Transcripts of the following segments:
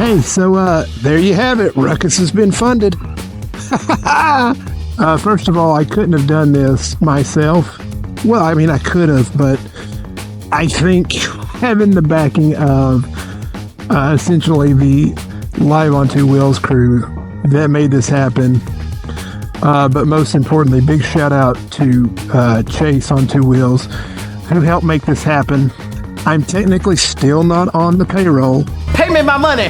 Hey, so there you have it. Ruckus has been funded. First of all, I couldn't have done this myself. Well, I mean, I could have, but I think having the backing of essentially the Live on Two Wheels crew that made this happen. But most importantly, big shout out to Chase on Two Wheels, who helped make this happen. I'm technically still not on the payroll. Pay me my money!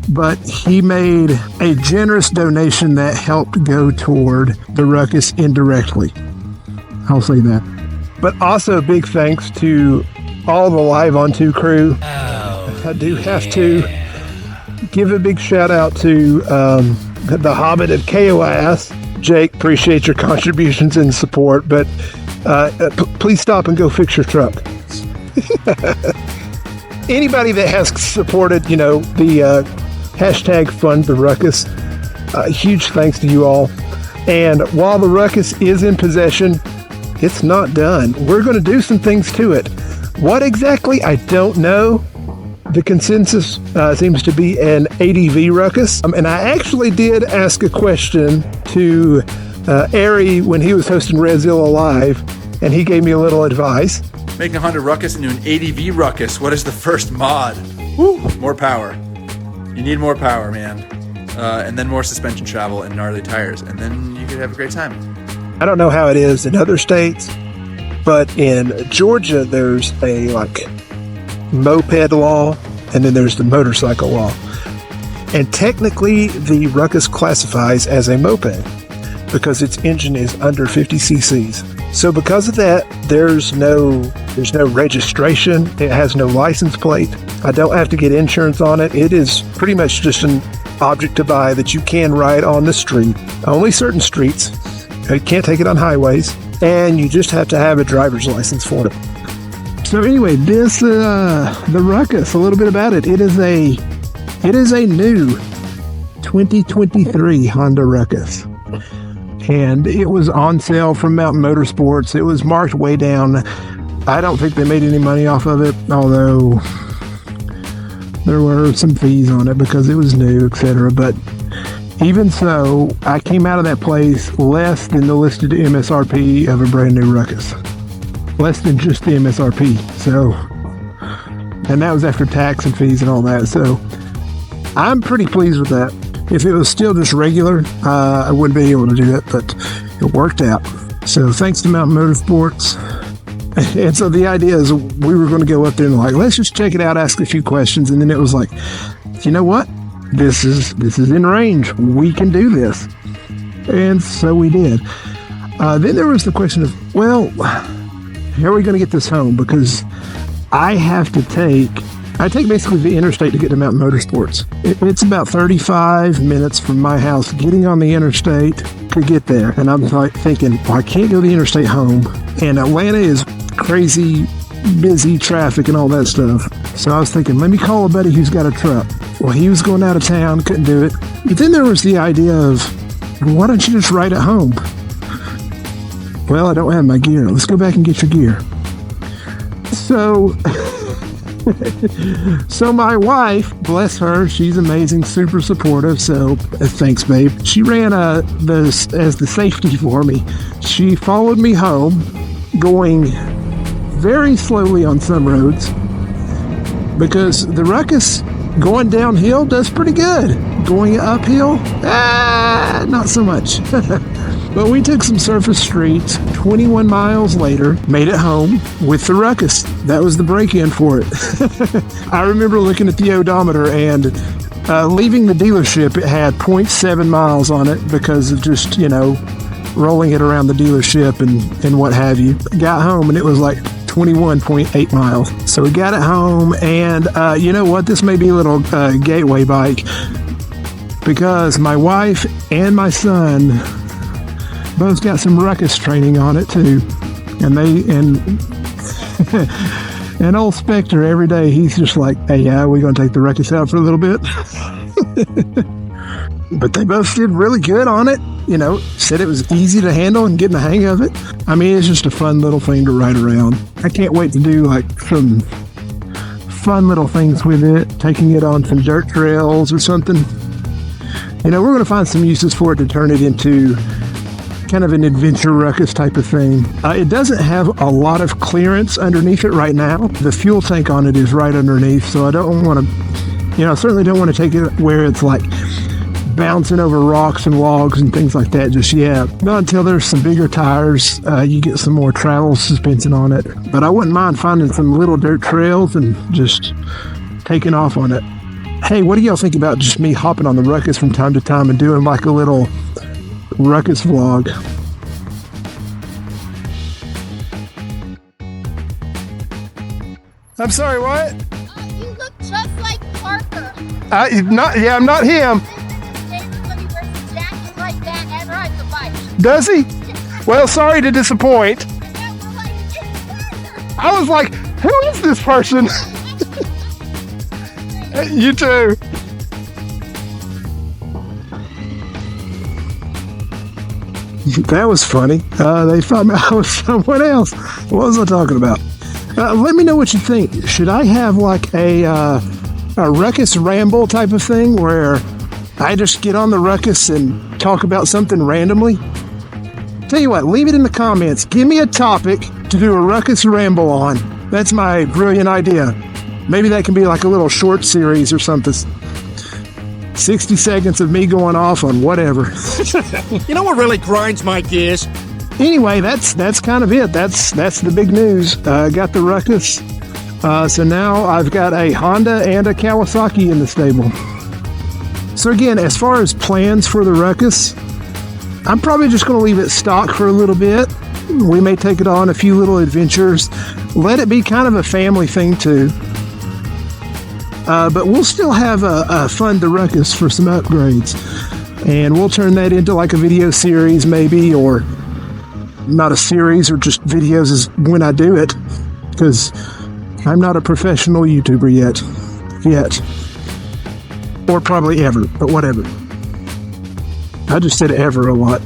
But he made a generous donation that helped go toward the Ruckus indirectly. I'll say that. But also big thanks to all the Live on Two crew. I do have to give a big shout out to the Hobbit of KOS. Jake, appreciate your contributions and support, but please stop and go fix your truck. Anybody that has supported, the hashtag Fund the Ruckus, huge thanks to you all. And while the Ruckus is in possession, it's not done. We're going to do some things to it. What exactly, I don't know. The consensus seems to be an ADV Ruckus. And I actually did ask a question to Ari when he was hosting RevZilla Live, and he gave me a little advice. Make a Honda Ruckus into an ADV Ruckus. What is the first mod? Woo! More power. You need more power, man. And then more suspension travel and gnarly tires. And then you could have a great time. I don't know how it is in other states, but in Georgia, there's a moped law, and then there's the motorcycle law. And technically, the Ruckus classifies as a moped because its engine is under 50 cc's. So because of that, there's no registration. It has no license plate. I don't have to get insurance on it. It is pretty much just an object to buy that you can ride on the street. Only certain streets. You can't take it on highways, and you just have to have a driver's license for it. So anyway, this the Ruckus, a little bit about it. It is a new 2023 Honda Ruckus. And it was on sale from Mountain Motorsports. It was marked way down. I don't think they made any money off of it, although there were some fees on it because it was new, etc. But even so, I came out of that place less than the listed MSRP of a brand new Ruckus. Less than just the MSRP. So, and that was after tax and fees and all that. So, I'm pretty pleased with that. If it was still just regular, I wouldn't be able to do it, but it worked out. So thanks to Mountain Motorsports. And so the idea is we were going to go up there and let's just check it out, ask a few questions. And then it was like, you know what? This is in range. We can do this. And so we did. Then there was the question of, well, how are we going to get this home? Because I take basically the interstate to get to Mountain Motorsports. It's about 35 minutes from my house getting on the interstate to get there. And I'm thinking, well, I can't go the interstate home. And Atlanta is crazy, busy traffic and all that stuff. So I was thinking, let me call a buddy who's got a truck. Well, he was going out of town, couldn't do it. But then there was the idea of, why don't you just ride at home? Well, I don't have my gear. Let's go back and get your gear. So... So my wife, bless her, she's amazing, super supportive. So thanks, babe. She ran as the safety for me. She followed me home, going very slowly on some roads because the Ruckus going downhill does pretty good. Going uphill, not so much. But we took some surface streets, 21 miles later, made it home with the Ruckus. That was the break-in for it. I remember looking at the odometer and leaving the dealership, it had 0.7 miles on it because of just, rolling it around the dealership and what have you. Got home and it was like 21.8 miles. So we got it home and you know what? This may be a little gateway bike because my wife and my son both got some Ruckus training on it too. And and old Spectre every day, he's just like, hey, yeah, we're going to take the Ruckus out for a little bit. But they both did really good on it. Said it was easy to handle and getting the hang of it. I mean, it's just a fun little thing to ride around. I can't wait to do some fun little things with it, taking it on some dirt trails or something. You know, we're going to find some uses for it to turn it into kind of an adventure ruckus type of thing. It doesn't have a lot of clearance underneath it right now. The fuel tank on it is right underneath, so I don't want to, you know, I certainly don't want to take it where it's like bouncing over rocks and logs and things like that just yet. Not until there's some bigger tires, you get some more travel suspension on it. But I wouldn't mind finding some little dirt trails and just taking off on it. Hey, what do y'all think about just me hopping on the Ruckus from time to time and doing like a little Ruckus vlog? I'm sorry, what? You look just like Parker. I'm not him. Everybody wears a jacket like that and rides a bike. Does he? Well, sorry to disappoint. And now we're like, it's Parker. I was like, who is this person? You too. That was funny. They thought I was someone else. What was I talking about? Let me know what you think. Should I have like a Ruckus ramble type of thing where I just get on the Ruckus and talk about something randomly? Tell you what, leave it in the comments. Give me a topic to do a Ruckus ramble on. That's my brilliant idea. Maybe that can be like a little short series or something. 60 seconds of me going off on whatever. You know what really grinds my gears? Anyway, that's kind of it. That's the big news. Got the Ruckus. So now I've got a Honda and a Kawasaki in the stable. So again, as far as plans for the Ruckus, I'm probably just going to leave it stock for a little bit. We may take it on a few little adventures. Let it be kind of a family thing too. But we'll still have a fund the Ruckus for some upgrades. And we'll turn that into like a video series maybe, or not a series, or just videos as when I do it. Because I'm not a professional YouTuber yet. Or probably ever, but whatever. I just said ever a lot.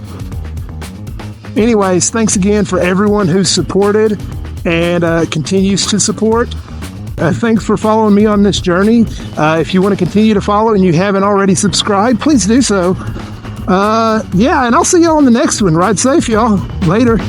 Anyways, thanks again for everyone who's supported and continues to support. Thanks for following me on this journey. If you want to continue to follow and you haven't already subscribed, please do so. Yeah, and I'll see y'all on the next one. Ride safe, y'all. Later.